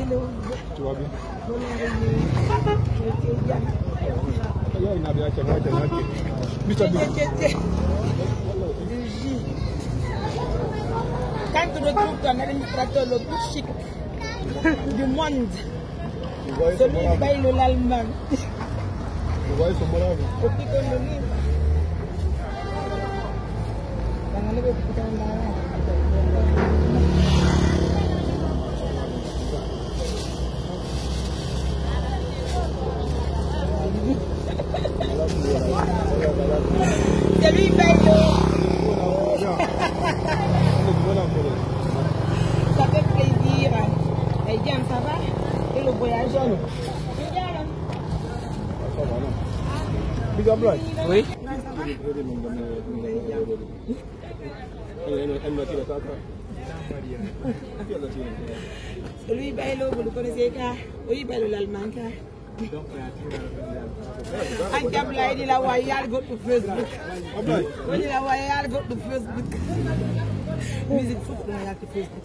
Tu vas bien? Quand tu retrouves ton administrateur le plus chic du monde, celui qui paye l'Allemagne. Vous voyez son malade? Au plus qu'on le livre. C'est lui qui paye le... Ça fait plaisir. Et Diane, ça va? Et le voyageur? Big up, right? Oui. Lui, Bailo, vous le connaissez, oui, Bailo, l'Allemagne. And Gabla, il a royal, go to Facebook. When il a royal, go to Facebook. Music foot, il a to Facebook.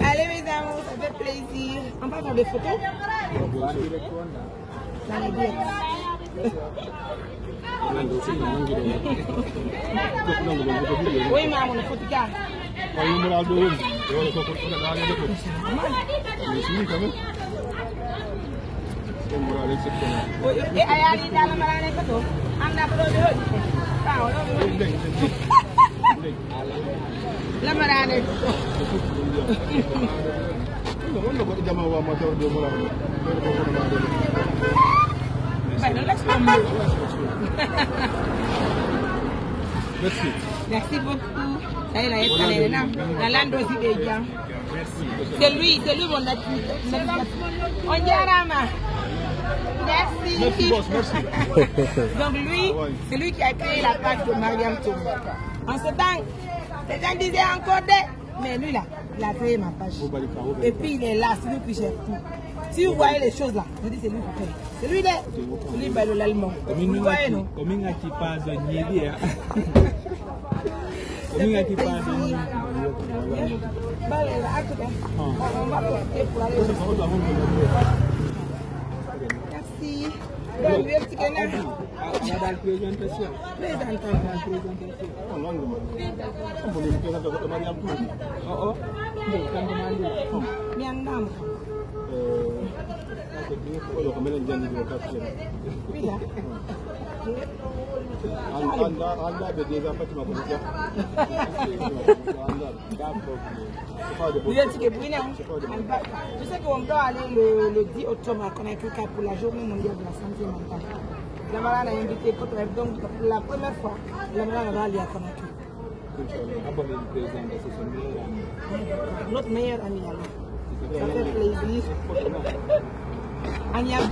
Allez, mes amours, ça fait plaisir. On va faire des photos? Dans les billets. Oui, maman, le photo car. Et Ayali dans la malade photo. On a produit. La malade. Merci beaucoup. Ça y est, la lande aussi des gens. C'est lui mon activité. On diarama. Merci. Donc lui, c'est lui qui a créé la page de Mariam Touré. En ce temps, les gens disaient encore des, mais lui là, il a créé ma page. Et puis il est là, c'est lui qui gère tout. Si vous voyez les choses là, je dis c'est lui qui fait. C'est lui là, c'est lui qui l'allemand. Vous voyez non? Comment tu passes de Niébi? Comment tu passes de Niébi? On va profiter pour aller. Merci. Donc, le petit canard. Madame présentation. Je sais qu'on doit aller le 10 octobre à Conakry pour la journée mondiale de la santé mentale. La malade a invité pour donc la première fois, la malade va aller à Conakry. Notre meilleur ami là. Ça fait plaisir. Agnès.